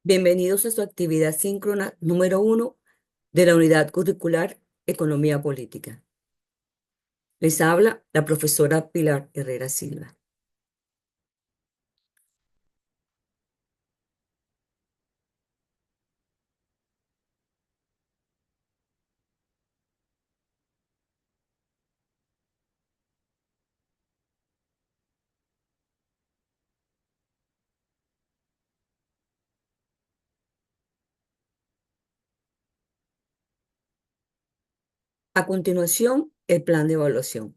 Bienvenidos a su actividad síncrona número 1 de la unidad curricular Economía Política. Les habla la profesora Pilar Herrera Silva. A continuación, el plan de evaluación.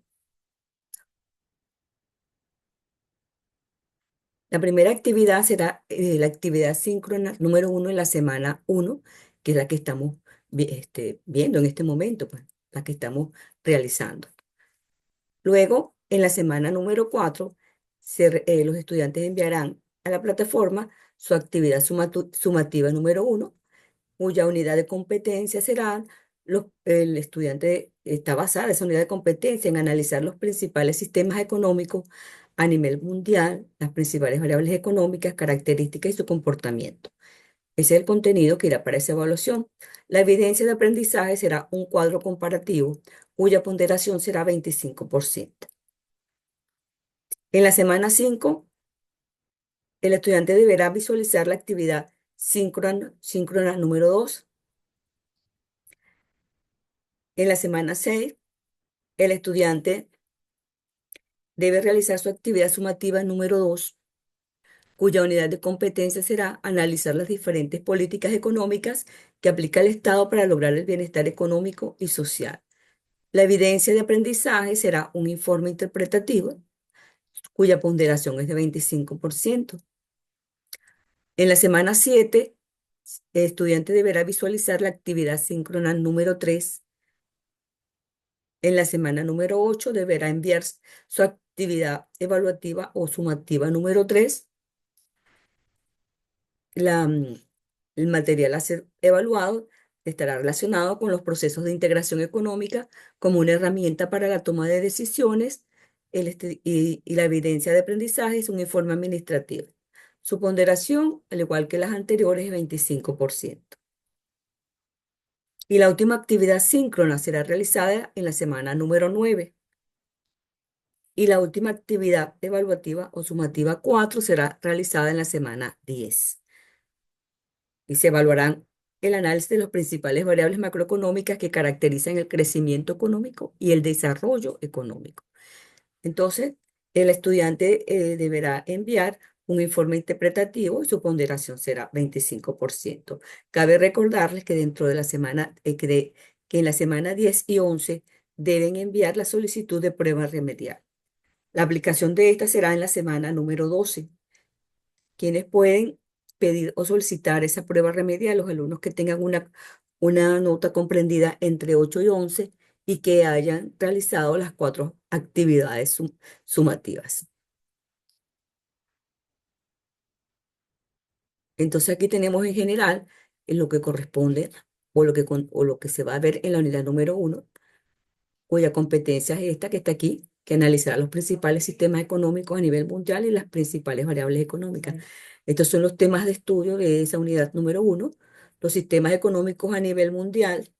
La primera actividad será la actividad síncrona número 1 en la semana 1, que es la que estamos viendo en este momento, pues, la que estamos realizando. Luego, en la semana número 4, los estudiantes enviarán a la plataforma su actividad sumativa número 1, cuya unidad de competencia será, el estudiante está basada esa unidad de competencia en analizar los principales sistemas económicos a nivel mundial, las principales variables económicas, características y su comportamiento. Ese es el contenido que irá para esa evaluación. La evidencia de aprendizaje será un cuadro comparativo cuya ponderación será 25%. En la semana 5, el estudiante deberá visualizar la actividad síncrona número 2. En la semana 6, el estudiante debe realizar su actividad sumativa número 2, cuya unidad de competencia será analizar las diferentes políticas económicas que aplica el Estado para lograr el bienestar económico y social. La evidencia de aprendizaje será un informe interpretativo, cuya ponderación es de 25%. En la semana 7, el estudiante deberá visualizar la actividad síncrona número 3. En la semana número 8 deberá enviar su actividad evaluativa o sumativa número 3. El material a ser evaluado estará relacionado con los procesos de integración económica como una herramienta para la toma de decisiones, y la evidencia de aprendizaje es un informe administrativo. Su ponderación, al igual que las anteriores, es 25%. Y la última actividad síncrona será realizada en la semana número 9. Y la última actividad evaluativa o sumativa 4 será realizada en la semana 10. Y se evaluarán el análisis de las principales variables macroeconómicas que caracterizan el crecimiento económico y el desarrollo económico. Entonces, el estudiante deberá enviar un informe interpretativo y su ponderación será 25%. Cabe recordarles que dentro de la semana, que en la semana 10 y 11 deben enviar la solicitud de prueba remedial. La aplicación de esta será en la semana número 12. Quienes pueden pedir o solicitar esa prueba remedial, los alumnos que tengan una nota comprendida entre 8 y 11 y que hayan realizado las 4 actividades sumativas. Entonces aquí tenemos en general en lo que corresponde o lo que se va a ver en la unidad número 1, cuya competencia es esta que está aquí, que analizará los principales sistemas económicos a nivel mundial y las principales variables económicas. Estos son los temas de estudio de esa unidad número 1. Los sistemas económicos a nivel mundial,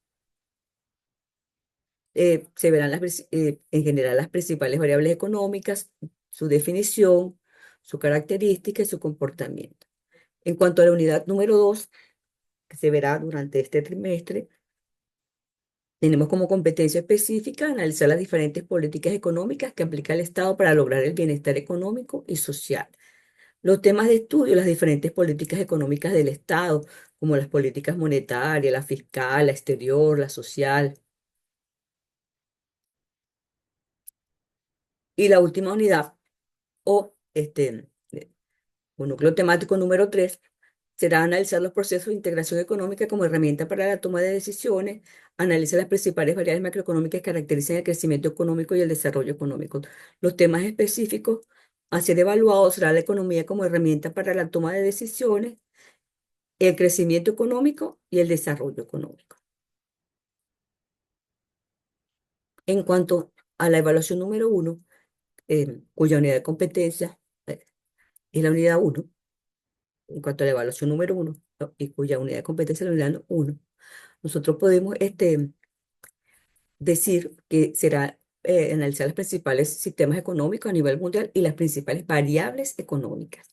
se verán en general las principales variables económicas, su definición, su característica y su comportamiento. En cuanto a la unidad número 2, que se verá durante este trimestre, tenemos como competencia específica analizar las diferentes políticas económicas que aplica el Estado para lograr el bienestar económico y social. Los temas de estudio, las diferentes políticas económicas del Estado, como las políticas monetarias, la fiscal, la exterior, la social. Y la última unidad, o un núcleo temático número 3, será analizar los procesos de integración económica como herramienta para la toma de decisiones, analiza las principales variables macroeconómicas que caracterizan el crecimiento económico y el desarrollo económico. Los temas específicos a ser evaluados será la economía como herramienta para la toma de decisiones, el crecimiento económico y el desarrollo económico. En cuanto a la evaluación número 1, cuya unidad de competencia es la unidad 1, en cuanto a la evaluación número uno, ¿no? Y cuya unidad de competencia es la unidad uno, nosotros podemos decir que será analizar los principales sistemas económicos a nivel mundial y las principales variables económicas.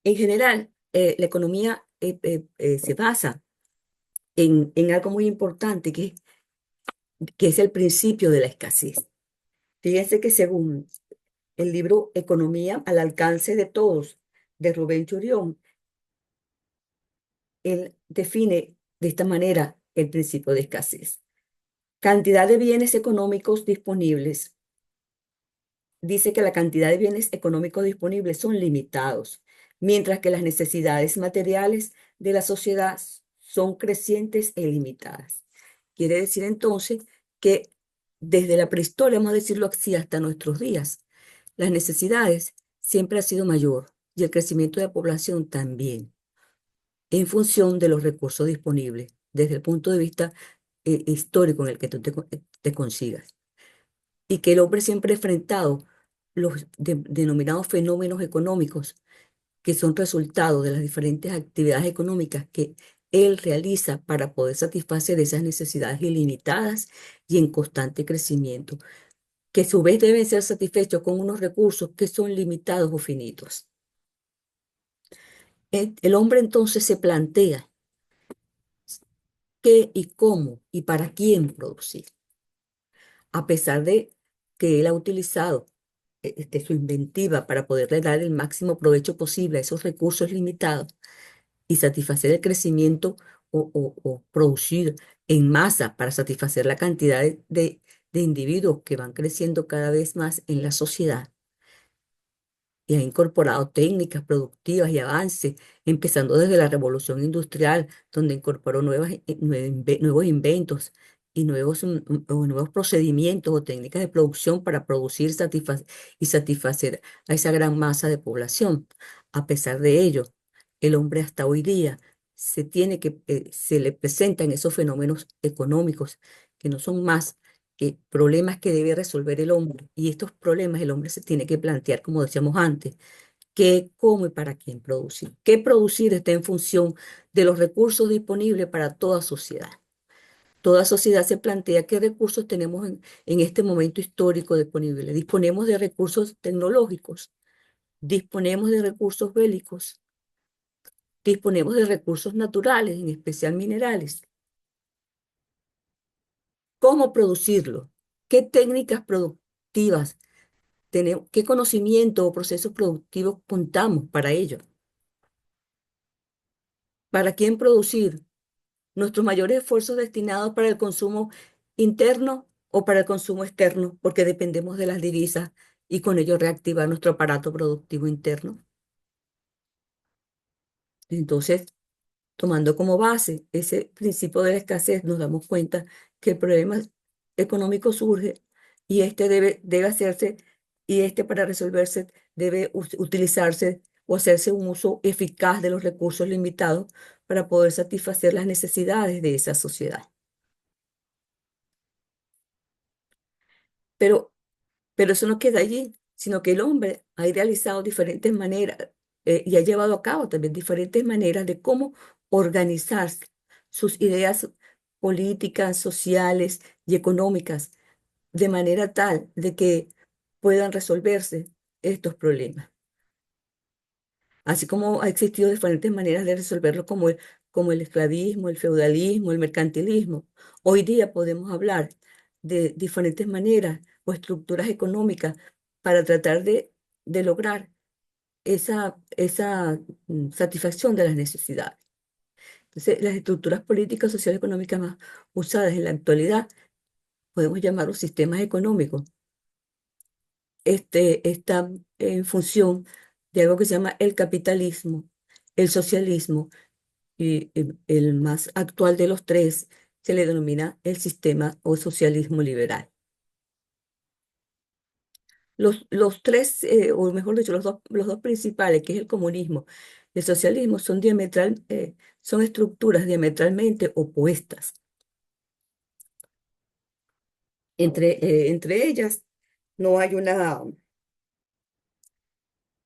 En general, la economía se basa en algo muy importante que es el principio de la escasez. Fíjense que según el libro Economía al alcance de todos, de Rubén Churión, él define de esta manera el principio de escasez. Cantidad de bienes económicos disponibles. Dice que la cantidad de bienes económicos disponibles son limitados, mientras que las necesidades materiales de la sociedad son crecientes e ilimitadas. Quiere decir entonces que desde la prehistoria, vamos a decirlo así, hasta nuestros días, las necesidades siempre han sido mayor y el crecimiento de la población también, en función de los recursos disponibles, desde el punto de vista histórico en el que tú te consigas. Y que el hombre siempre ha enfrentado los denominados fenómenos económicos, que son resultado de las diferentes actividades económicas que él realiza para poder satisfacer esas necesidades ilimitadas y en constante crecimiento, que a su vez deben ser satisfechos con unos recursos que son limitados o finitos. El hombre entonces se plantea qué y cómo y para quién producir, a pesar de que él ha utilizado su inventiva para poderle dar el máximo provecho posible a esos recursos limitados y satisfacer el crecimiento o producir en masa para satisfacer la cantidad de individuos que van creciendo cada vez más en la sociedad. Y ha incorporado técnicas productivas y avances, empezando desde la Revolución Industrial, donde incorporó nuevos inventos y nuevos procedimientos o técnicas de producción para producir y satisfacer a esa gran masa de población. A pesar de ello, el hombre hasta hoy día se le presentan esos fenómenos económicos que no son más problemas que debe resolver el hombre. Y estos problemas el hombre se tiene que plantear, como decíamos antes, qué, cómo y para quién producir. ¿Qué producir está en función de los recursos disponibles para toda sociedad? Toda sociedad se plantea qué recursos tenemos en este momento histórico disponibles. Disponemos de recursos tecnológicos, disponemos de recursos bélicos, disponemos de recursos naturales, en especial minerales. ¿Cómo producirlo? ¿Qué técnicas productivas tenemos, qué conocimiento o procesos productivos contamos para ello? ¿Para quién producir? ¿Nuestros mayores esfuerzos destinados para el consumo interno o para el consumo externo? Porque dependemos de las divisas y con ello reactivar nuestro aparato productivo interno. Entonces, tomando como base ese principio de la escasez, nos damos cuenta que el problema económico surge y este debe hacerse, y este para resolverse debe utilizarse o hacerse un uso eficaz de los recursos limitados para poder satisfacer las necesidades de esa sociedad. Pero Pero eso no queda allí, sino que el hombre ha idealizado diferentes maneras y ha llevado a cabo también diferentes maneras de cómo organizar sus ideas políticas, sociales y económicas de manera tal de que puedan resolverse estos problemas. Así como ha existido diferentes maneras de resolverlo como el esclavismo, el feudalismo, el mercantilismo. Hoy día podemos hablar de diferentes maneras o estructuras económicas para tratar de lograr esa satisfacción de las necesidades. Entonces, las estructuras políticas, sociales, económicas más usadas en la actualidad, podemos llamarlos sistemas económicos, están en función de algo que se llama el capitalismo, el socialismo, y el más actual de los tres se le denomina el sistema o socialismo liberal. Los tres, o mejor dicho, los dos principales, que es el comunismo y el socialismo, son estructuras diametralmente opuestas. Entre ellas no hay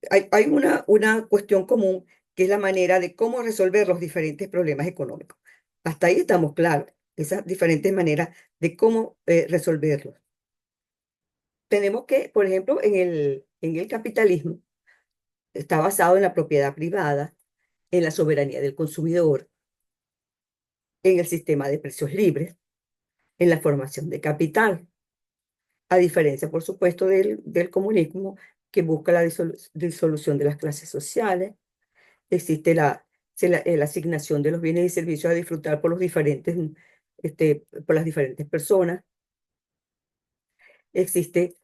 hay una cuestión común que es la manera de cómo resolver los diferentes problemas económicos. Hasta ahí estamos claros, esas diferentes maneras de cómo resolverlos. Tenemos que, por ejemplo, en el capitalismo, está basado en la propiedad privada, en la soberanía del consumidor, en el sistema de precios libres, en la formación de capital, a diferencia, por supuesto, del comunismo que busca la disolución de las clases sociales. Existe la asignación de los bienes y servicios a disfrutar por por las diferentes personas. Existe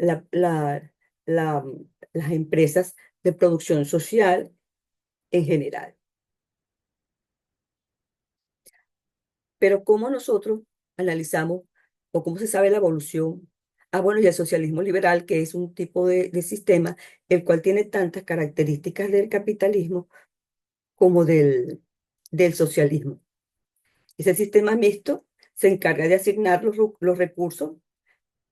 la- las empresas de producción social en general. Pero ¿cómo nosotros analizamos o cómo se sabe la evolución? Ah, bueno, y el socialismo liberal, que es un tipo de sistema el cual tiene tantas características del capitalismo como del socialismo. Ese sistema mixto se encarga de asignar los recursos,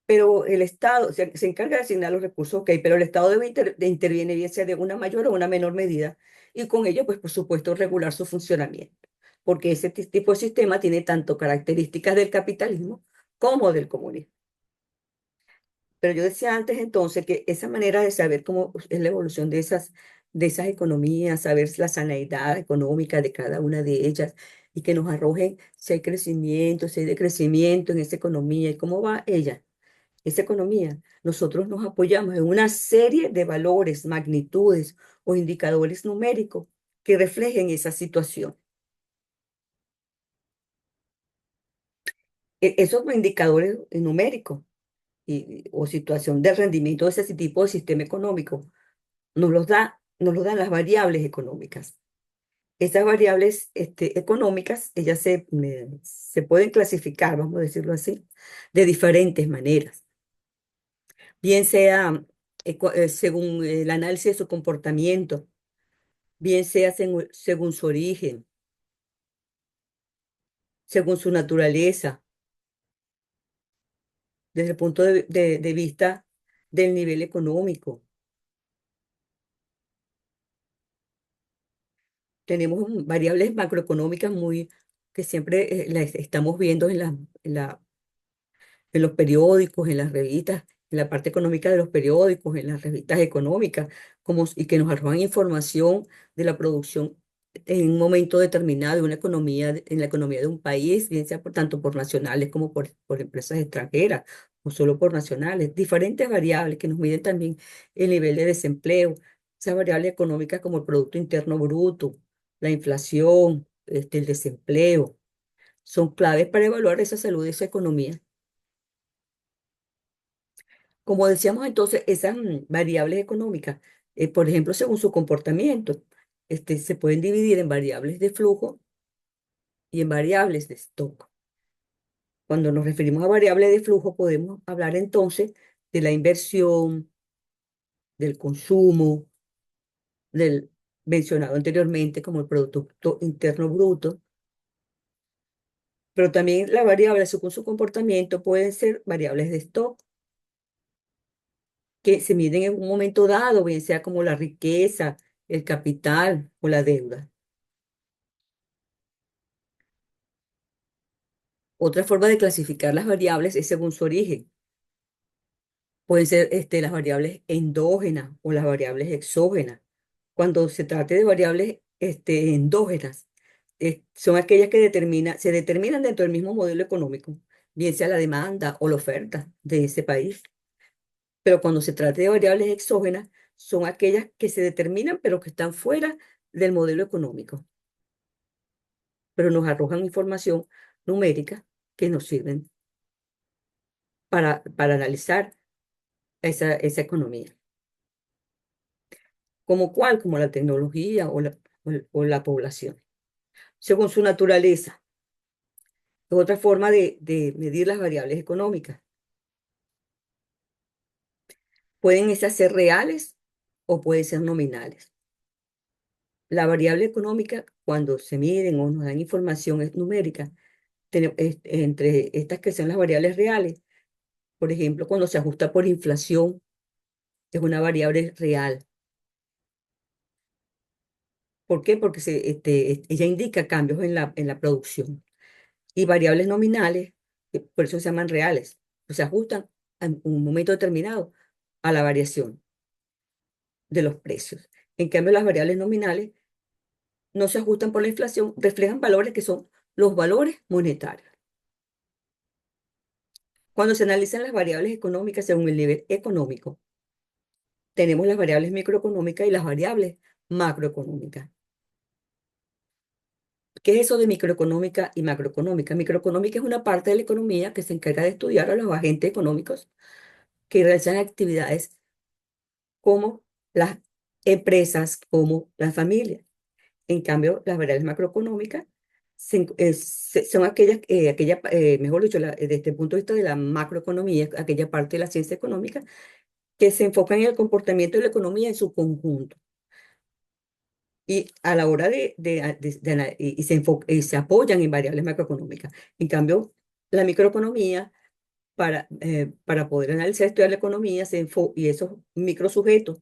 pero el Estado se encarga de asignar los recursos, ok, pero el Estado de interviene bien sea de una mayor o una menor medida y con ello, pues por supuesto, regular su funcionamiento, porque ese tipo de sistema tiene tanto características del capitalismo como del comunismo. Pero yo decía antes entonces que esa manera de saber cómo es la evolución de esas economías, saber la sanidad económica de cada una de ellas y que nos arrojen si hay crecimiento, si hay decrecimiento en esa economía y cómo va ella, esa economía. Nosotros nos apoyamos en una serie de valores, magnitudes o indicadores numéricos que reflejen esa situación. Esos indicadores numéricos o situación de rendimiento de ese tipo de sistema económico nos los dan las variables económicas. Esas variables económicas, ellas se pueden clasificar, vamos a decirlo así, de diferentes maneras. Bien sea según el análisis de su comportamiento, bien sea según su origen, según su naturaleza, desde el punto de vista del nivel económico. Tenemos variables macroeconómicas que siempre las estamos viendo en los periódicos, en las revistas, en la parte económica de los periódicos, en las revistas económicas, y que nos arrojan información de la producción en un momento determinado de una economía, en la economía de un país, bien sea tanto por nacionales como por empresas extranjeras, o solo por nacionales, diferentes variables que nos miden también el nivel de desempleo, esas variables económicas como el Producto Interno Bruto, la inflación, el desempleo, son claves para evaluar esa salud de esa economía. Como decíamos entonces, esas variables económicas, por ejemplo, según su comportamiento, se pueden dividir en variables de flujo y en variables de stock. Cuando nos referimos a variables de flujo, podemos hablar entonces de la inversión, del consumo, del mencionado anteriormente como el Producto Interno Bruto, pero también las variables según su comportamiento pueden ser variables de stock que se miden en un momento dado, bien sea como la riqueza, el capital o la deuda. Otra forma de clasificar las variables es según su origen. Pueden ser las variables endógenas o las variables exógenas. Cuando se trate de variables endógenas, son aquellas que se determinan dentro del mismo modelo económico, bien sea la demanda o la oferta de ese país. Pero cuando se trate de variables exógenas, son aquellas que se determinan pero que están fuera del modelo económico, pero nos arrojan información numérica que nos sirven para analizar esa economía. ¿Como cuál? Como la tecnología o la población. Según su naturaleza, es otra forma de medir las variables económicas. Pueden esas ser reales o pueden ser nominales. La variable económica, cuando se miden o nos dan información es numérica, entre estas que son las variables reales, por ejemplo, cuando se ajusta por inflación, es una variable real. ¿Por qué? Porque ella indica cambios en la producción. Y variables nominales, que por eso se llaman reales, pues se ajustan en un momento determinado a la variación de los precios. En cambio, las variables nominales no se ajustan por la inflación, reflejan valores que son los valores monetarios. Cuando se analizan las variables económicas según el nivel económico, tenemos las variables microeconómicas y las variables macroeconómicas. ¿Qué es eso de microeconómica y macroeconómica? Microeconómica es una parte de la economía que se encarga de estudiar a los agentes económicos que realizan actividades como las empresas, como las familias. En cambio, las variables macroeconómicas son aquellas, mejor dicho, desde el punto de vista de la macroeconomía, aquella parte de la ciencia económica que se enfoca en el comportamiento de la economía en su conjunto. Y a la hora y se apoyan en variables macroeconómicas. En cambio, la microeconomía, para poder analizar y estudiar la economía, y esos microsujetos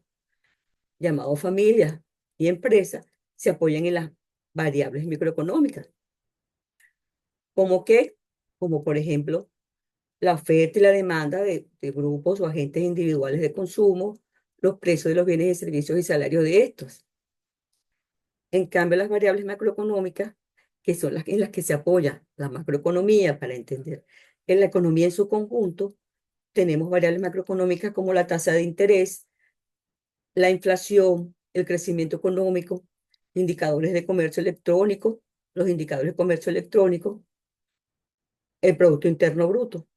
llamados familias y empresas, se apoyan en las variables microeconómicas, como que, como por ejemplo, la oferta y la demanda de grupos o agentes individuales de consumo, los precios de los bienes y servicios y salarios de estos. En cambio, las variables macroeconómicas, que son en las que se apoya la macroeconomía para entender en la economía en su conjunto, tenemos variables macroeconómicas como la tasa de interés, la inflación, el crecimiento económico, indicadores de comercio electrónico, los indicadores de comercio electrónico, el Producto Interno Bruto.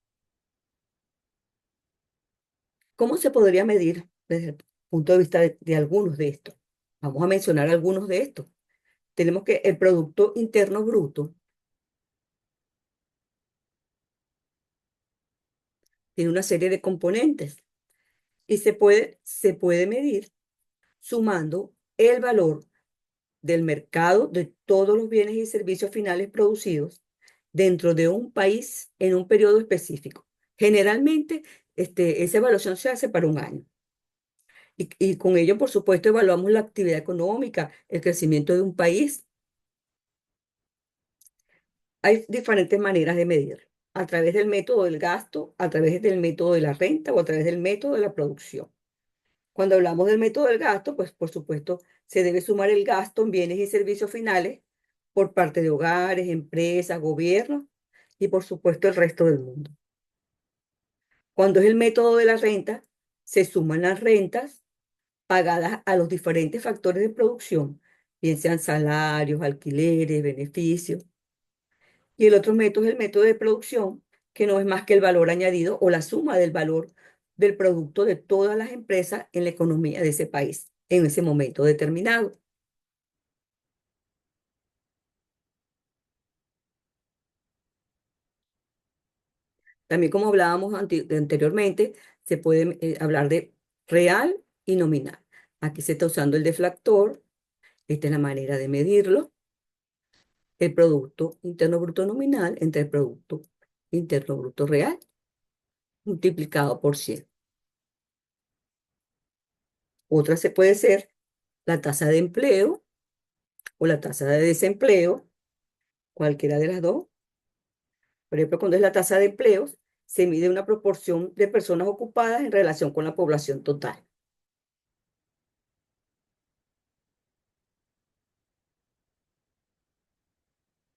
¿Cómo se podría medir desde el punto de vista de algunos de estos? Vamos a mencionar algunos de estos. Tenemos que el Producto Interno Bruto tiene una serie de componentes y se puede medir sumando el valor del mercado de todos los bienes y servicios finales producidos dentro de un país en un periodo específico. Generalmente, esa evaluación se hace para un año. Y con ello, por supuesto, evaluamos la actividad económica, el crecimiento de un país. Hay diferentes maneras de medir, a través del método del gasto, a través del método de la renta o a través del método de la producción. Cuando hablamos del método del gasto, pues por supuesto se debe sumar el gasto en bienes y servicios finales por parte de hogares, empresas, gobiernos y por supuesto el resto del mundo. Cuando es el método de la renta, se suman las rentas pagadas a los diferentes factores de producción, bien sean salarios, alquileres, beneficios. Y el otro método es el método de producción, que no es más que el valor añadido o la suma del valor del producto de todas las empresas en la economía de ese país en ese momento determinado. También como hablábamos anteriormente, se puede hablar de real y nominal. Aquí se está usando el deflactor, esta es la manera de medirlo, el Producto Interno Bruto nominal entre el Producto Interno Bruto real multiplicado por 100. Otra se puede ser la tasa de empleo o la tasa de desempleo, cualquiera de las dos. Por ejemplo, cuando es la tasa de empleo, se mide una proporción de personas ocupadas en relación con la población total.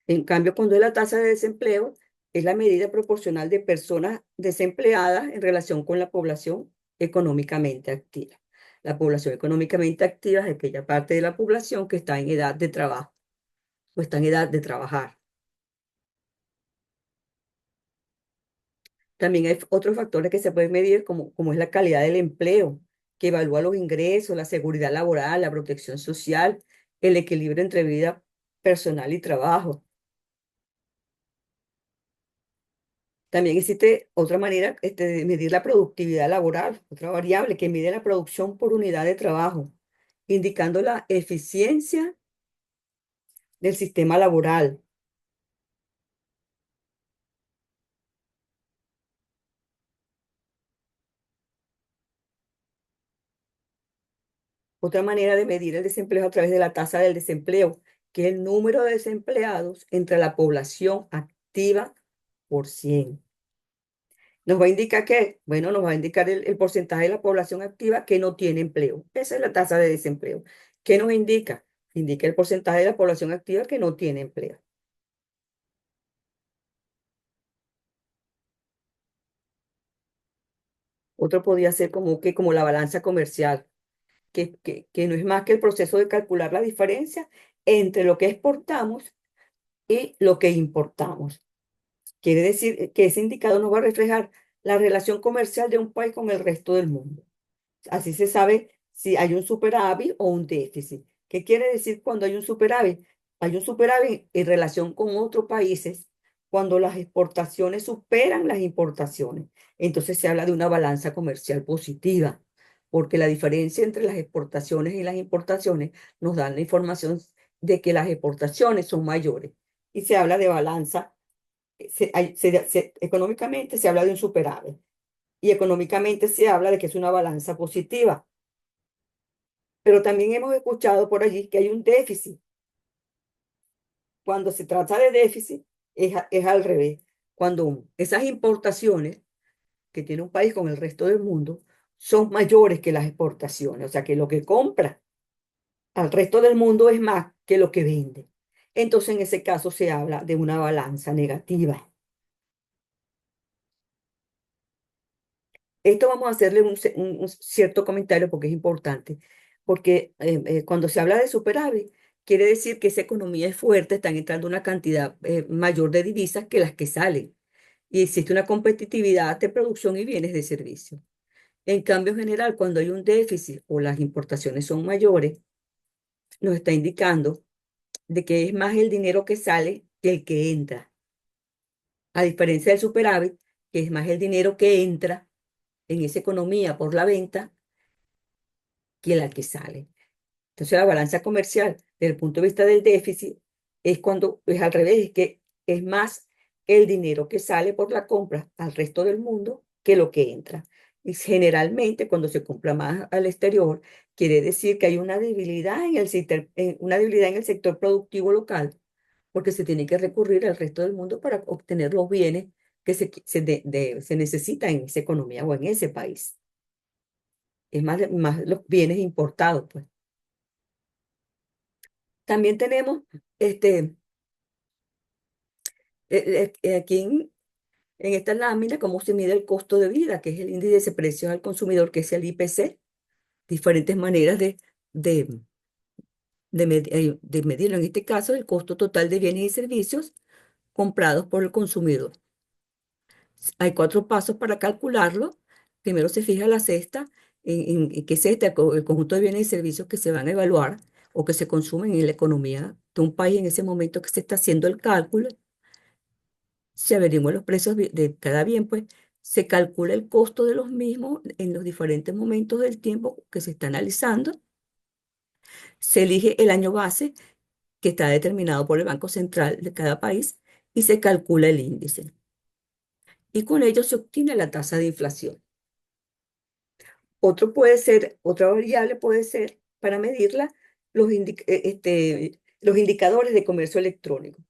En cambio, cuando es la tasa de desempleo, es la medida proporcional de personas desempleadas en relación con la población económicamente activa. La población económicamente activa es aquella parte de la población que está en edad de trabajo o está en edad de trabajar. También hay otros factores que se pueden medir, como es la calidad del empleo, que evalúa los ingresos, la seguridad laboral, la protección social, el equilibrio entre vida personal y trabajo. También existe otra manera, de medir la productividad laboral, otra variable que mide la producción por unidad de trabajo, indicando la eficiencia del sistema laboral. Otra manera de medir el desempleo es a través de la tasa del desempleo, que es el número de desempleados entre la población activa por 100. ¿Nos va a indicar qué? Bueno, nos va a indicar el porcentaje de la población activa que no tiene empleo. Esa es la tasa de desempleo. ¿Qué nos indica? Indica el porcentaje de la población activa que no tiene empleo. Otro podría ser como la balanza comercial, que no es más que el proceso de calcular la diferencia entre lo que exportamos y lo que importamos. Quiere decir que ese indicador nos va a reflejar la relación comercial de un país con el resto del mundo. Así se sabe si hay un superávit o un déficit. ¿Qué quiere decir cuando hay un superávit? Hay un superávit en relación con otros países cuando las exportaciones superan las importaciones. Entonces se habla de una balanza comercial positiva, porque la diferencia entre las exportaciones y las importaciones nos dan la información de que las exportaciones son mayores. Y se habla de balanza, económicamente se habla de un superávit y económicamente se habla de que es una balanza positiva. Pero también hemos escuchado por allí que hay un déficit. Cuando se trata de déficit, es al revés. Cuando esas importaciones que tiene un país con el resto del mundo son mayores que las exportaciones, o sea que lo que compra al resto del mundo es más que lo que vende. Entonces, en ese caso se habla de una balanza negativa. Esto vamos a hacerle un cierto comentario porque es importante, porque cuando se habla de superávit, quiere decir que esa economía es fuerte, están entrando una cantidad mayor de divisas que las que salen, y existe una competitividad de producción y bienes de servicio. En cambio general, cuando hay un déficit o las importaciones son mayores, nos está indicando de que es más el dinero que sale que el que entra, a diferencia del superávit, que es más el dinero que entra en esa economía por la venta que la que sale. Entonces, la balanza comercial, desde el punto de vista del déficit, es cuando es al revés, es que es más el dinero que sale por la compra al resto del mundo que lo que entra. Y generalmente, cuando se compra más al exterior, quiere decir que hay una debilidad una debilidad en el sector productivo local, porque se tiene que recurrir al resto del mundo para obtener los bienes que se necesitan en esa economía o en ese país. Es más los bienes importados, pues. También tenemos este, aquí en esta lámina cómo se mide el costo de vida, que es el índice de precios al consumidor, que es el IPC, diferentes maneras de, de medirlo. En este caso, el costo total de bienes y servicios comprados por el consumidor. Hay cuatro pasos para calcularlo. Primero se fija la cesta, en qué cesta, el conjunto de bienes y servicios que se van a evaluar o que se consumen en la economía de un país en ese momento que se está haciendo el cálculo. Se averiguan los precios de cada bien, pues se calcula el costo de los mismos en los diferentes momentos del tiempo que se está analizando. Se elige el año base que está determinado por el Banco Central de cada país y se calcula el índice. Y con ello se obtiene la tasa de inflación. Otra variable puede ser para medirla los indicadores de comercio electrónico.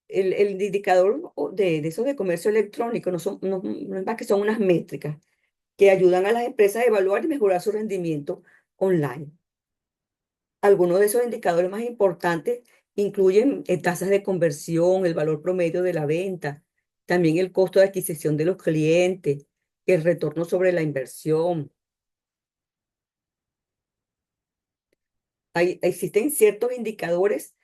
El indicador de esos de comercio electrónico no es más que son unas métricas que ayudan a las empresas a evaluar y mejorar su rendimiento online. Algunos de esos indicadores más importantes incluyen tasas de conversión, el valor promedio de la venta, también el costo de adquisición de los clientes, el retorno sobre la inversión. Existen ciertos indicadores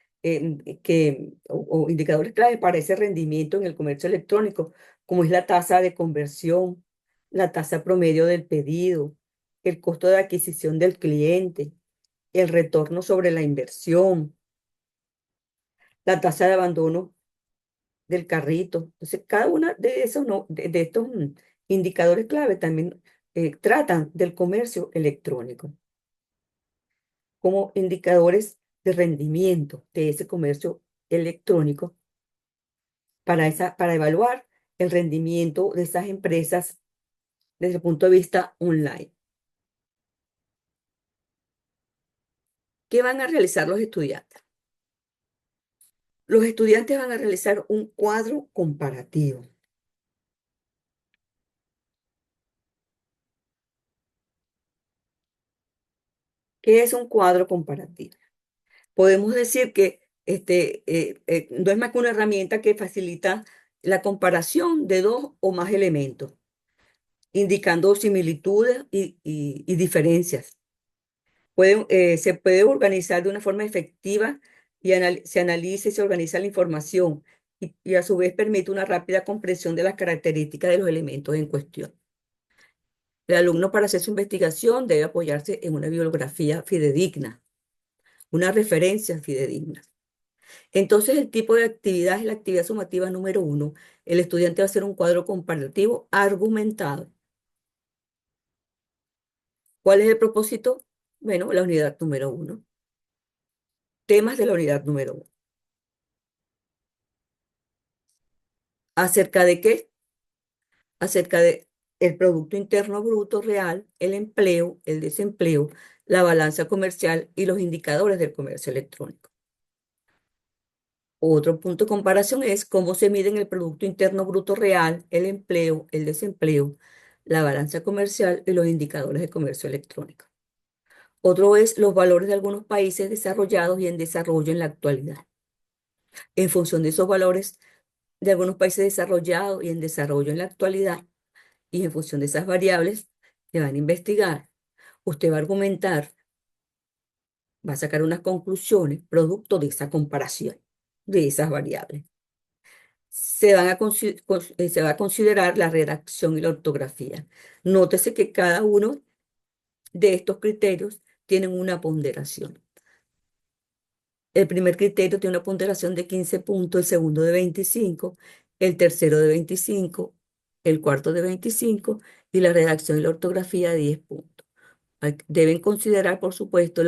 o indicadores clave para ese rendimiento en el comercio electrónico, como es la tasa de conversión, la tasa promedio del pedido, el costo de adquisición del cliente, el retorno sobre la inversión, la tasa de abandono del carrito. Entonces, cada uno de esos, no, de estos indicadores clave también tratan del comercio electrónico como indicadores de rendimiento de ese comercio electrónico para evaluar el rendimiento de esas empresas desde el punto de vista online. ¿Qué van a realizar los estudiantes? Los estudiantes van a realizar un cuadro comparativo. ¿Qué es un cuadro comparativo? Podemos decir que no es más que una herramienta que facilita la comparación de dos o más elementos, indicando similitudes y diferencias. Se puede organizar de una forma efectiva y se analiza y se organiza la información y a su vez permite una rápida comprensión de las características de los elementos en cuestión. El alumno para hacer su investigación debe apoyarse en una bibliografía fidedigna, una referencia fidedigna. Entonces, el tipo de actividad es la actividad sumativa número 1. El estudiante va a hacer un cuadro comparativo argumentado. ¿Cuál es el propósito? Bueno, la unidad número 1. Temas de la unidad número 1. ¿Acerca de qué? Acerca de el Producto Interno Bruto real, el empleo, el desempleo, la balanza comercial y los indicadores del comercio electrónico. Otro punto de comparación es cómo se miden el Producto Interno Bruto real, el empleo, el desempleo, la balanza comercial y los indicadores de comercio electrónico. Otro es los valores de algunos países desarrollados y en desarrollo en la actualidad. En función de esos valores de algunos países desarrollados y en desarrollo en la actualidad, y en función de esas variables que van a investigar, usted va a argumentar, va a sacar unas conclusiones producto de esa comparación de esas variables. Se va a considerar la redacción y la ortografía. Nótese que cada uno de estos criterios tienen una ponderación. El primer criterio tiene una ponderación de 15 puntos, el segundo de 25, el tercero de 25, el cuarto de 25 y la redacción y la ortografía de 10 puntos. Deben considerar, por supuesto,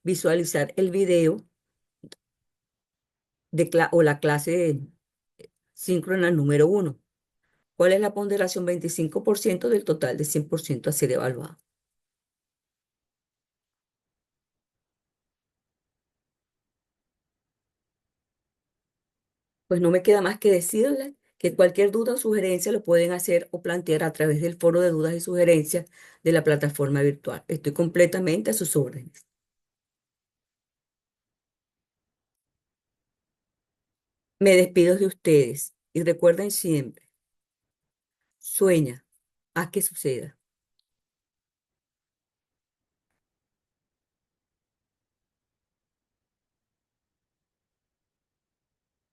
visualizar el video o la clase síncrona número 1. ¿Cuál es la ponderación? 25% del total de 100% a ser evaluado. Pues no me queda más que decirles que cualquier duda o sugerencia lo pueden hacer o plantear a través del foro de dudas y sugerencias de la plataforma virtual. Estoy completamente a sus órdenes. Me despido de ustedes y recuerden siempre, sueña, haz que suceda.